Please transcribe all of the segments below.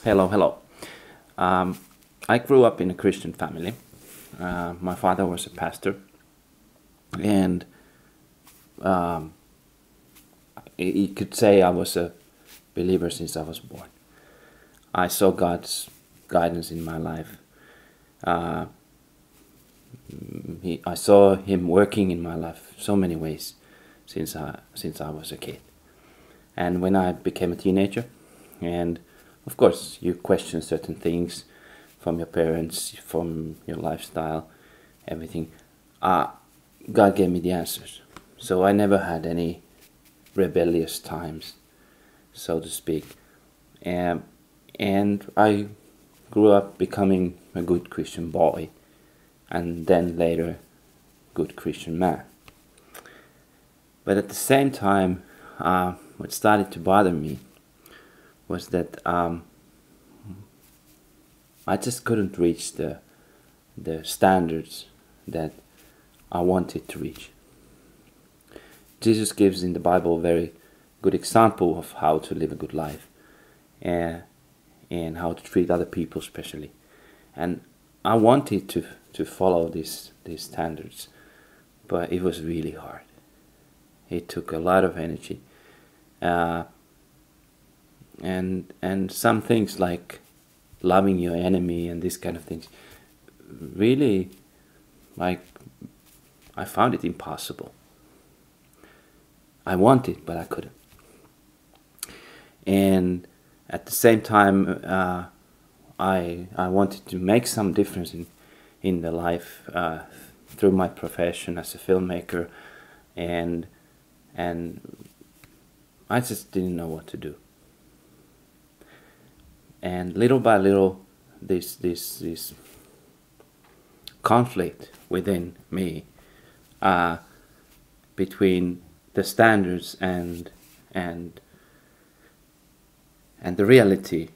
Hello, hello. Um, I grew up in a Christian family. My father was a pastor, and um, you could say I was a believer since I was born. I saw God's guidance in my life. Uh, I saw Him working in my life so many ways since I was a kid. And when I became a teenager, and of course you question certain things from your parents, from your lifestyle, everything. God gave me the answers. So I never had any rebellious times, so to speak. And I grew up becoming a good Christian boy, and then later good Christian man. But at the same time, what started to bother me was that I just couldn't reach the standards that I wanted to reach. Jesus gives in the Bible a very good example of how to live a good life, and how to treat other people especially. And I wanted to follow these standards, but it was really hard. It took a lot of energy. And some things like loving your enemy and these kind of things, really, like, I found it impossible. I wanted, but I couldn't. And at the same time, I wanted to make some difference in the life through my profession as a filmmaker, and I just didn't know what to do. And little by little, this conflict within me between the standards and the reality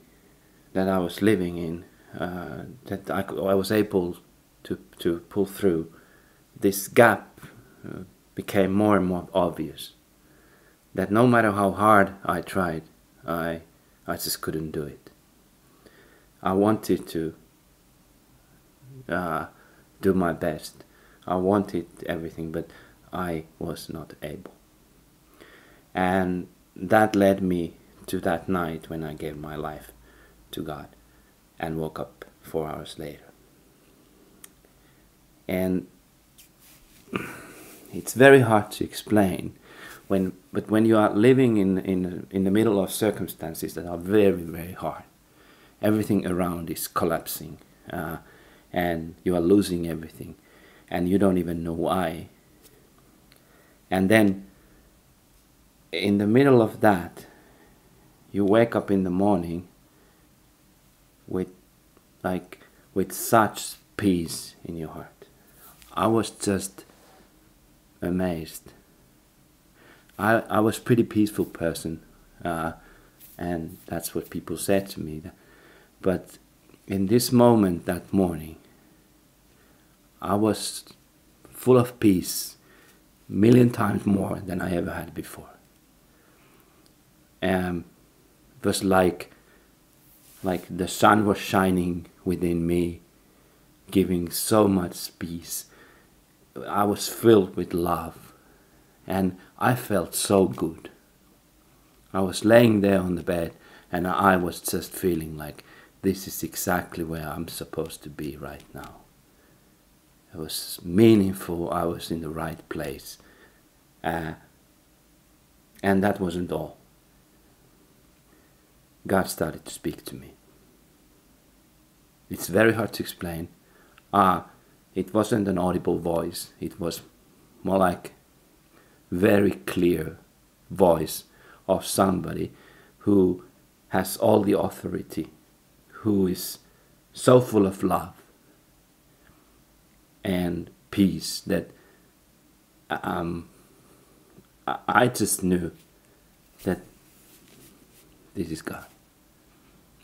that I was living in, that I was able to pull through, this gap became more and more obvious. That no matter how hard I tried, I just couldn't do it. I wanted to do my best. I wanted everything, but I was not able. And that led me to that night when I gave my life to God and woke up 4 hours later. And it's very hard to explain, but when you are living in the middle of circumstances that are very, very hard, everything around is collapsing, and you are losing everything, and you don't even know why. And then, in the middle of that, you wake up in the morning with such peace in your heart. I was just amazed. I was a pretty peaceful person, and that's what people said to me. But in this moment that morning, I was full of peace, 1,000,000 times more than I ever had before. It was like the sun was shining within me, giving so much peace. I was filled with love, and I felt so good. I was laying there on the bed, and I was just feeling like this is exactly where I'm supposed to be right now. It was meaningful. I was in the right place. And that wasn't all. God started to speak to me. It's very hard to explain. It wasn't an audible voice. It was more like very clear voice of somebody who has all the authority, who is so full of love and peace that I just knew that this is God.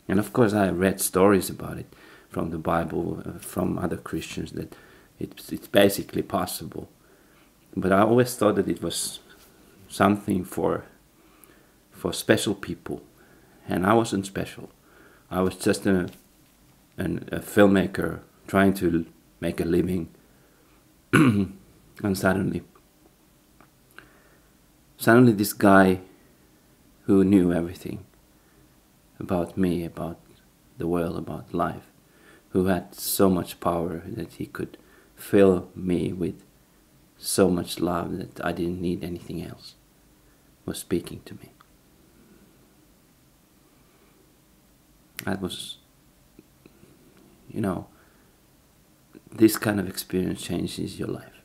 And of course I read stories about it from the Bible, from other Christians, that it's basically possible. But I always thought that it was something for special people, and I wasn't special. I was just a filmmaker trying to make a living, and suddenly this guy who knew everything about me, about the world, about life, who had so much power that he could fill me with so much love that I didn't need anything else, was speaking to me. That was, you know, this kind of experience changes your life.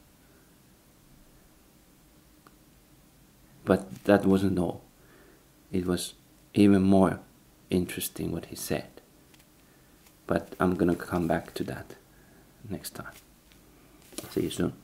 But that wasn't all. It was even more interesting what he said. But I'm gonna come back to that next time. See you soon.